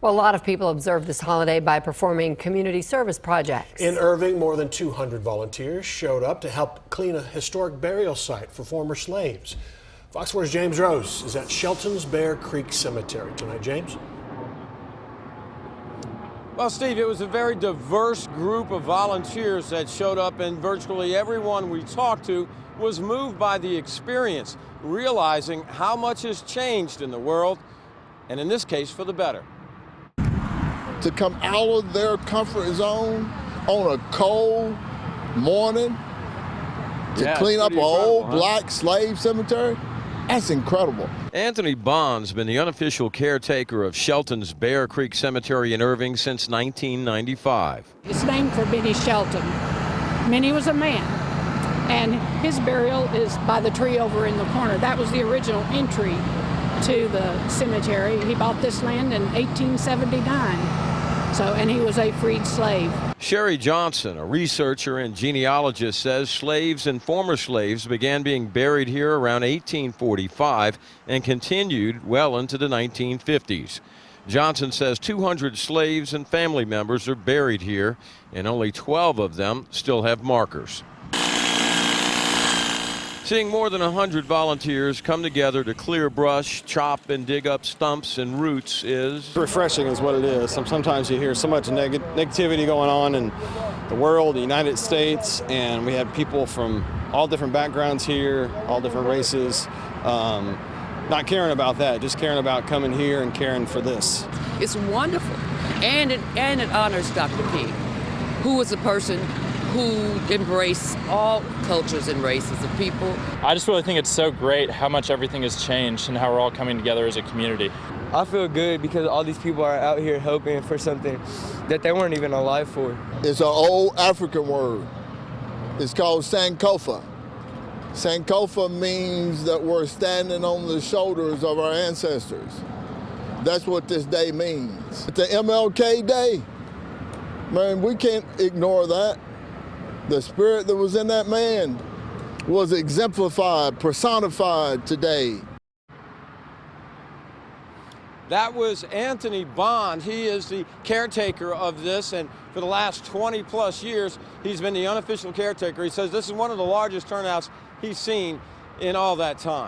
Well, a lot of people observe this holiday by performing community service projects. In Irving, more than 200 volunteers showed up to help clean a historic burial site for former slaves. Fox 4's James Rose is at Shelton's Bear Creek Cemetery tonight. James? Well, Steve, it was a very diverse group of volunteers that showed up, and virtually everyone we talked to was moved by the experience, realizing how much has changed in the world, and in this case, for the better. To come out of their comfort zone on a cold morning to clean up an old black slave cemetery, that's incredible. Anthony Bond's been the unofficial caretaker of Shelton's Bear Creek Cemetery in Irving since 1995. It's named for Minnie Shelton. Minnie was a man, and his burial is by the tree over in the corner. That was the original entry to the cemetery. He bought this land in 1879. And he was a freed slave. Sherry Johnson, a researcher and genealogist, says slaves and former slaves began being buried here around 1845 and continued well into the 1950s. Johnson says 200 slaves and family members are buried here, and only 12 of them still have markers. Seeing more than 100 volunteers come together to clear brush, chop and dig up stumps and roots is refreshing is what it is. Sometimes you hear so much negativity going on in the world, the United States, and we have people from all different backgrounds here, all different races, not caring about that, just caring about coming here and caring for this. It's wonderful, and it honors Dr. King, who was a person who embrace all cultures and races of people. I just really think it's so great how much everything has changed and how we're all coming together as a community. I feel good because all these people are out here helping for something that they weren't even alive for. It's an old African word. It's called Sankofa. Sankofa means that we're standing on the shoulders of our ancestors. That's what this day means. It's the MLK Day. Man, we can't ignore that. The spirit that was in that man was exemplified, personified today. That was Anthony Bond. He is the caretaker of this, and for the last 20+ years, he's been the unofficial caretaker. He says this is one of the largest turnouts he's seen in all that time.